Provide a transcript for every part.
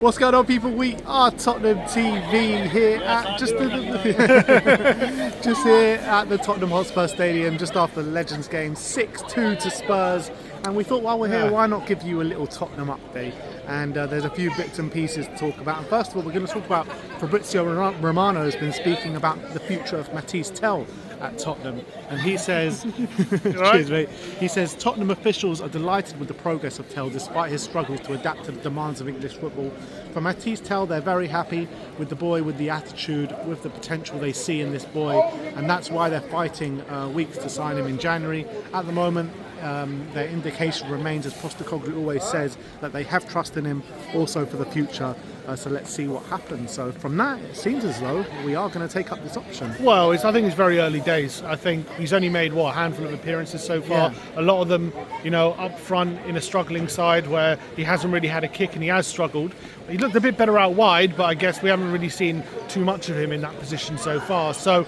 What's going on, people? We are Tottenham TV here at just here at the Tottenham Hotspur Stadium just after the Legends game, 6-2 to Spurs. And we thought, while we're here, why not give you a little Tottenham update? And there's a few bits and pieces to talk about. And first of all, we're going to talk about Fabrizio Romano has been speaking about the future of Mathys Tel at Tottenham, and he says, cheers, mate. He says Tottenham officials are delighted with the progress of Tel despite his struggles to adapt to the demands of English football. For Mathys Tel, they're very happy with the boy, with the attitude, with the potential they see in this boy, and that's why they're fighting weeks to sign him in January. At the moment, their indication remains, as Postecoglou always says, that they have trust in him also for the future. So let's see what happens. So from that, it seems as though we are going to take up this option. Well, I think it's very early days. I think he's only made, a handful of appearances so far. Yeah. A lot of them, up front in a struggling side where he hasn't really had a kick and he has struggled. He looked a bit better out wide, but I guess we haven't really seen too much of him in that position so far. So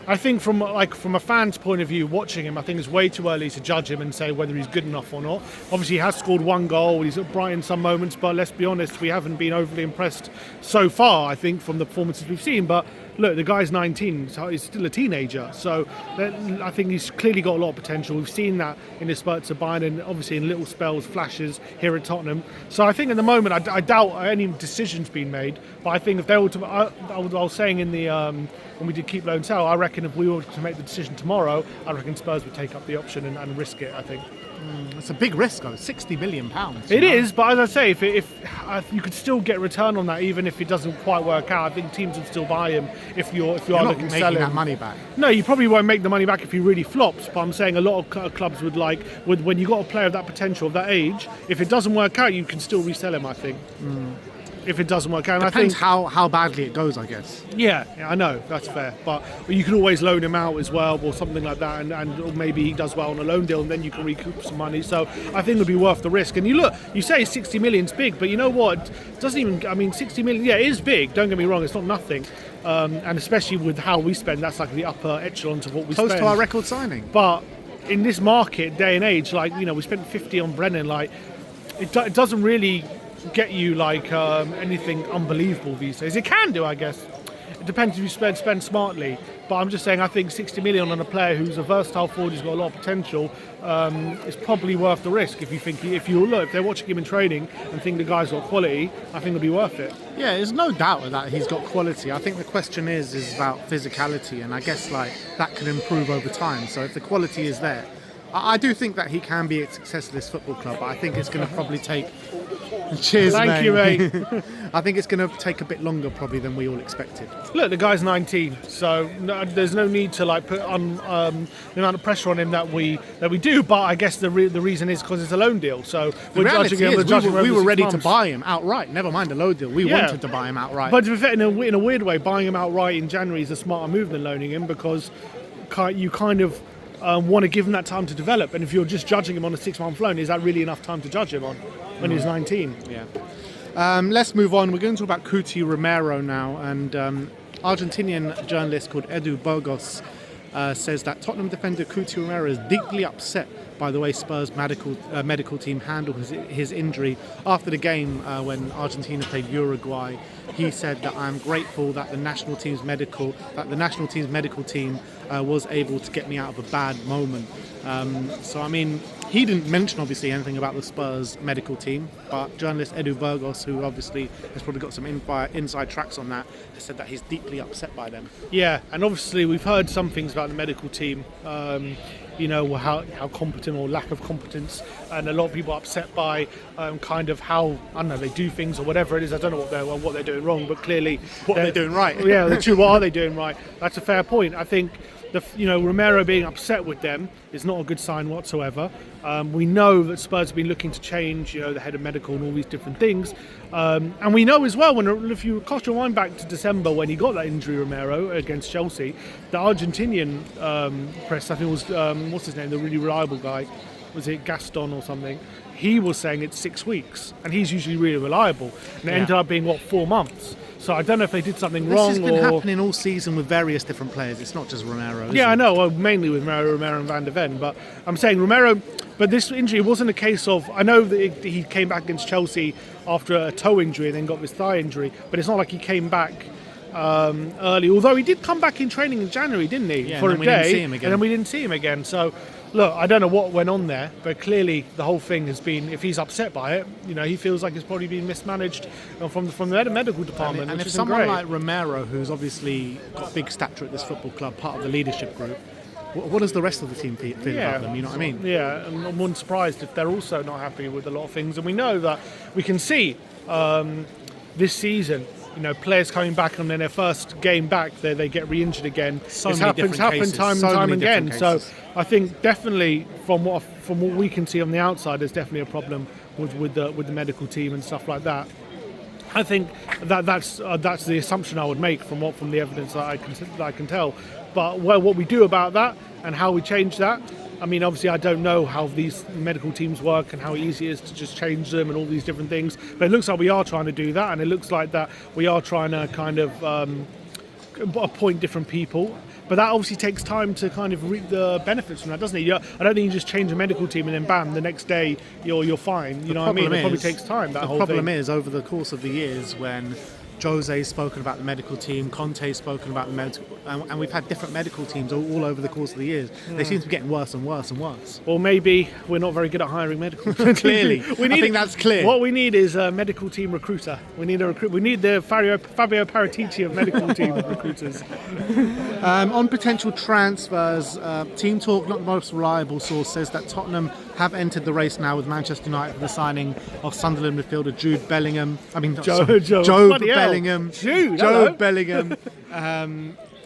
I think from a fan's point of view, watching him, I think it's way too early to judge him and say whether he's good enough or not. Obviously, he has scored one goal. He's bright in some moments, but let's be honest, we haven't been overly impressed so far, I think, from the performances we've seen. But look, the guy's 19, so he's still a teenager. So I think he's clearly got a lot of potential. We've seen that in his spurts of Bayern and obviously in little spells, flashes here at Tottenham. So I think at the moment, I doubt any decisions being made. But I think if they were to, I was saying in the when we did keep loan sell, I reckon if we were to make the decision tomorrow, I reckon Spurs would take up the option and risk it, I think. It's a big risk, though. £60 million. It is, but as I say, if you could still get return on that, even if it doesn't quite work out, I think teams would still buy him if you are looking to sell him. That money back. No, you probably won't make the money back if he really flops. But I'm saying a lot of clubs would when you got a player of that potential, of that age, if it doesn't work out, you can still resell him, I think. If it doesn't work out. Depends how badly it goes, I guess. Yeah, I know, that's fair. But you can always loan him out as well or something like that, and maybe he does well on a loan deal and then you can recoup some money. So I think it would be worth the risk. And you say 60 million's big, but you know what? It doesn't even, 60 million, yeah, it is big, don't get me wrong, it's not nothing. And especially with how we spend, that's like the upper echelons of what we spend. Close to our record signing. But in this market, day and age, we spent 50 on Brennan, it doesn't really get you anything unbelievable these days. It can do, I guess. It depends if you spend smartly. But I'm just saying, I think 60 million on a player who's a versatile forward, who's got a lot of potential, is probably worth the risk. If they're watching him in training and think the guy's got quality, I think it'll be worth it. Yeah, there's no doubt that he's got quality. I think the question is about physicality, and I guess that can improve over time. So if the quality is there, I do think that he can be a success at this football club, but I think it's going to probably take... Cheers, Thank you, mate. I think it's going to take a bit longer probably than we all expected. Look, the guy's 19, so there's no need to put on the amount of pressure on him that we do. But I guess the reason is because it's a loan deal. So we're judging him. We were ready to buy him outright. Never mind the loan deal. We wanted to buy him outright. But in a weird way, buying him outright in January is a smarter move than loaning him, because you kind of want to give him that time to develop. And if you're just judging him on a 6-month loan, is that really enough time to judge him on when he's 19? Yeah. Let's move on. We're going to talk about Romero now. And Argentinian journalist called Edu Burgos says that Tottenham defender Romero is deeply upset by the way Spurs medical team handled his injury after the game when Argentina played Uruguay. He said that I'm grateful that the national team's medical team was able to get me out of a bad moment. He didn't mention obviously anything about the Spurs medical team, but journalist Edu Burgos, who obviously has probably got some inside tracks on that, has said that he's deeply upset by them. Yeah, and obviously we've heard some things about the medical team. How competent or lack of competence, and a lot of people are upset by how they do things or whatever it is. I don't know what they're doing wrong, but clearly what they're doing right. Yeah, what are they doing right? That's a fair point. I think Romero being upset with them is not a good sign whatsoever. We know that Spurs have been looking to change, the head of medical and all these different things. And we know as well, if you cast your mind back to December when he got that injury, Romero, against Chelsea, the Argentinian press, I think it was, what's his name, the really reliable guy, was it Gaston or something? He was saying it's 6 weeks, and he's usually really reliable. And it ended up being, 4 months? So I don't know if they did something wrong. This has been happening all season with various different players. It's not just Romero. I know. Well, mainly with Romero and Van de Ven. But I'm saying Romero. But this injury wasn't a case of. I know that he came back against Chelsea after a toe injury and then got this thigh injury. But it's not like he came back early. Although he did come back in training in January, didn't he? Yeah, for and a then we didn't day, see him again. and then we didn't see him again. So. Look, I don't know what went on there, but clearly the whole thing has been, if he's upset by it, he feels like it's probably been mismanaged from the medical department. And which if isn't someone great. like Romero, who's obviously got big stature at this football club, part of the leadership group, what does the rest of the team feel about them? You know what I mean? Yeah, and I'm unsurprised if they're also not happy with a lot of things. And we know that we can see this season, players coming back and then their first game back, they get re-injured again. So It's many different happened cases. time So and time many again. different So cases. I think definitely from what we can see on the outside, there's definitely a problem with the medical team and stuff like that. I think that's the assumption I would make from the evidence that I can tell. But what we do about that and how we change that. I mean, obviously, I don't know how these medical teams work and how easy it is to just change them and all these different things. But it looks like we are trying to do that, and it looks like that we are trying to kind of appoint different people. But that obviously takes time to kind of reap the benefits from that, doesn't it? I don't think you just change a medical team and then bam, the next day you're fine. You know what I mean? It probably takes time. The problem is, over the course of the years, when Jose's spoken about the medical team, Conte's spoken about the medical, and we've had different medical teams all over the course of the years. They seem to be getting worse and worse and worse. Or maybe we're not very good at hiring medical. Clearly, I think that's clear. What we need is a medical team recruiter. We need We need the Fabio Paratici of medical team recruiters. On potential transfers, Team Talk, not the most reliable source, says that Tottenham have entered the race now with Manchester United for the signing of Sunderland midfielder Jude Bellingham. Joe Bellingham. Jude Bellingham.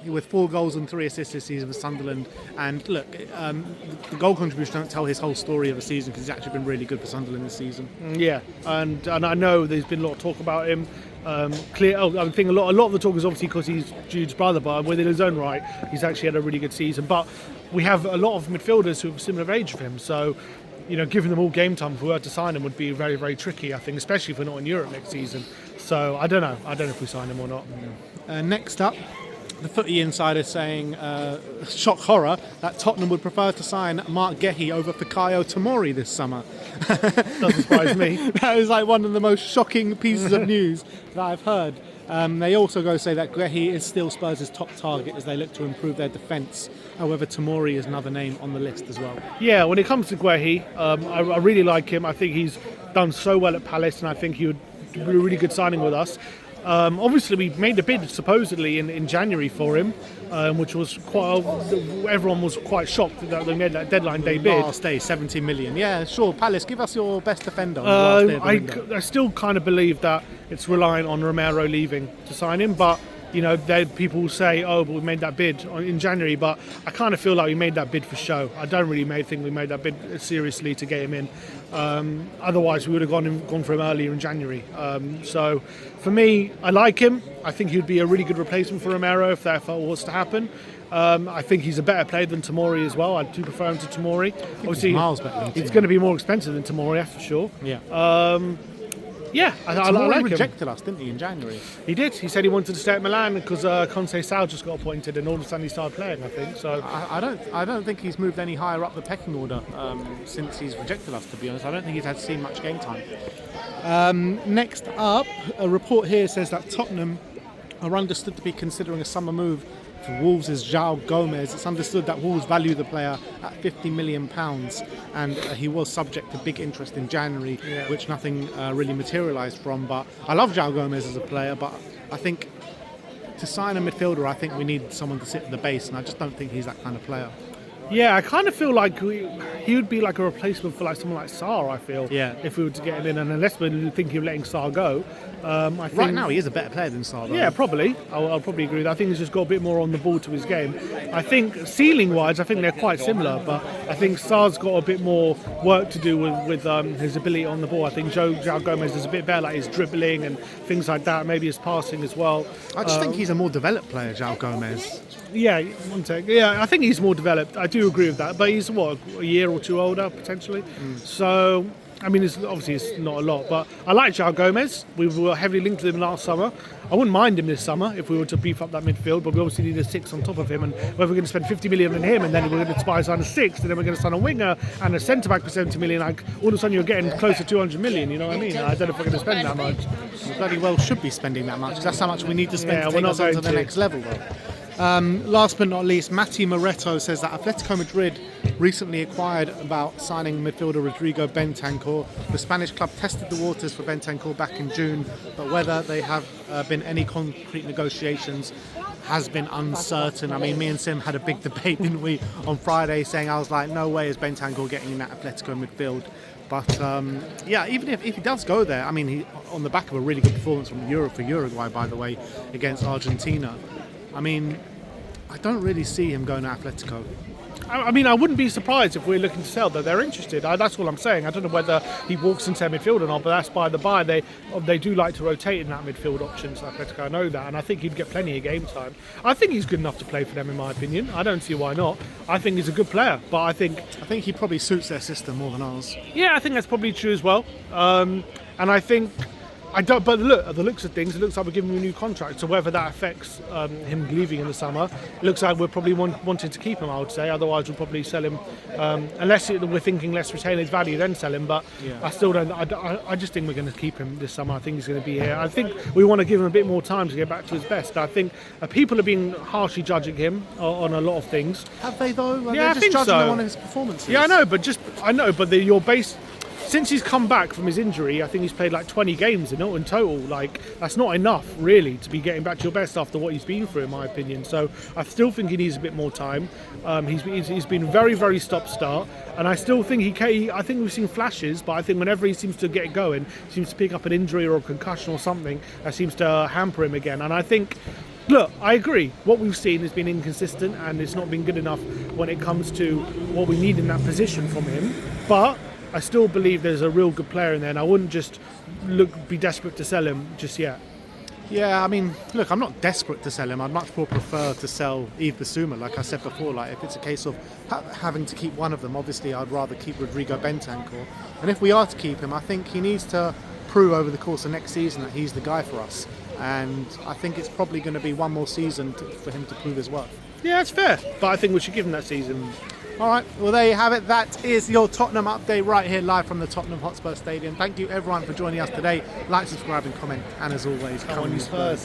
With 4 goals and 3 assists this season for Sunderland. And look, the goal contribution don't tell his whole story of the season, because he's actually been really good for Sunderland this season. Yeah, and I know there's been a lot of talk about him. I think a lot of the talk is obviously because he's Jude's brother, but within his own right, he's actually had a really good season. But we have a lot of midfielders who are similar age of him, so giving them all game time if we were to sign him would be very, very tricky, I think, especially if we're not in Europe next season. So I don't know if we sign him or not. Next up, the Footy Insider saying, shock horror, that Tottenham would prefer to sign Mark Gehi over Fikayo Tomori this summer. Doesn't surprise me. That is like one of the most shocking pieces of news that I've heard. They also go say that Gehi is still Spurs' top target as they look to improve their defence. However, Tomori is another name on the list as well. Yeah, when it comes to Gehi, I really like him. I think he's done so well at Palace, and I think he would be a really good signing with us. Obviously, we made a bid supposedly in January for him, which was everyone was quite shocked that they made that deadline day bid. Last day, 70 million. Yeah, sure. Palace, give us your best defender. On the last day of the window. I still kind of believe that it's relying on Romero leaving to sign him, but people will say, oh, but we made that bid in January, but I kind of feel like we made that bid for show. I don't really think we made that bid seriously to get him in. Otherwise, we would have gone for him earlier in January. So, for me, I like him. I think he would be a really good replacement for Romero if that was to happen. I think he's a better player than Tomori as well. I do prefer him to Tomori. Obviously, miles better. He's going to be more expensive than Tomori, that's for sure. Yeah. I like him. Rejected us, didn't he, in January? He did. He said he wanted to stay at Milan because Conte Sal just got appointed, and all of a sudden he started playing, I think. So I don't think he's moved any higher up the pecking order since he's rejected us, to be honest. I don't think he's seen much game time. Next up, a report here says that Tottenham are understood to be considering a summer move for Wolves' João Gomes. It's understood that Wolves value the player at £50 million, and he was subject to big interest in January, which nothing really materialised from. But I love João Gomes as a player, but I think to sign a midfielder, I think we need someone to sit at the base, and I just don't think he's that kind of player. Yeah, I kind of feel like he would be like a replacement for like someone like Sarr, I feel, if we were to get him in. And unless we're thinking of letting Sarr go, I think... Right now he is a better player than Sarr, though. Yeah, probably. I'll probably agree with that. I think he's just got a bit more on the ball to his game. I think ceiling-wise, I think they're quite similar, but I think Sarr's got a bit more work to do with his ability on the ball. I think João Gomes is a bit better, like his dribbling and things like that, maybe his passing as well. I just think he's a more developed player, João Gomes. Yeah, one sec. Yeah, I think he's more developed. I do agree with that. But he's, a year or two older, potentially. So, I mean, obviously it's not a lot, but I like Jude Gomes. We were heavily linked to him last summer. I wouldn't mind him this summer if we were to beef up that midfield, but we obviously need a 6 on top of him. And whether we're going to spend 50 million on him, and then we're going to sign a 6, and then we're going to sign a winger and a centre back for 70 million, like all of a sudden you're getting close to 200 million. You know what I mean? I don't know if we're going to spend that much. We bloody well should be spending that much, because that's how much we need to spend to we're take not us on to going the to. next level, though. Last but not least, Mati Moretto says that Atletico Madrid recently acquired about signing midfielder Rodrigo Bentancur. The Spanish club tested the waters for Bentancur back in June, but whether they have been any concrete negotiations has been uncertain. I mean, me and Sim had a big debate, didn't we, on Friday, saying I was like, no way is Bentancur getting in that Atletico midfield. But yeah, even if he does go there, I mean, he on the back of a really good performance from for Uruguay, by the way, against Argentina. I mean, I don't really see him going to Atletico. I mean, I wouldn't be surprised if we're looking to sell, that they're interested. That's all I'm saying. I don't know whether he walks into midfield or not, but that's by the by. They do like to rotate in that midfield option, so Atletico, I know that, and I think he'd get plenty of game time. I think he's good enough to play for them, in my opinion. I don't see why not. I think he's a good player, but I think he probably suits their system more than ours. Yeah, I think that's probably true as well. And I think but look, at the looks of things, it looks like we're giving him a new contract. So whether that affects him leaving in the summer, it looks like we're probably wanting to keep him, I would say. Otherwise, we'll probably sell him, unless we're thinking let's retain his value, then sell him. But yeah. I still don't. I just think we're going to keep him this summer. I think he's going to be here. I think we want to give him a bit more time to get back to his best. I think people have been harshly judging him on a lot of things. Have they though? Yeah, I think so. Judging him on his performances. Yeah, I know, but your base. Since he's come back from his injury, I think he's played like 20 games in total. Like, that's not enough, really, to be getting back to your best after what he's been through, in my opinion. So I still think he needs a bit more time. He's been very, very stop-start, and I still think I think we've seen flashes, but I think whenever he seems to get going, he seems to pick up an injury or a concussion or something that seems to hamper him again. And I think, look, I agree. What we've seen has been inconsistent, and it's not been good enough when it comes to what we need in that position from him. But I still believe there's a real good player in there, and I wouldn't just be desperate to sell him just yet. Yeah, I mean, look, I'm not desperate to sell him. I'd much more prefer to sell Yves Bissouma, like I said before. Like, if it's a case of having to keep one of them, obviously I'd rather keep Rodrigo Bentancur. And if we are to keep him, I think he needs to prove over the course of next season that he's the guy for us. And I think it's probably going to be one more season for him to prove his worth. Yeah, that's fair, but I think we should give him that season. All right, well, there you have it. That is your Tottenham update right here live from the Tottenham Hotspur Stadium. Thank you, everyone, for joining us today. Like, subscribe and comment, and as always, come on, you Spurs.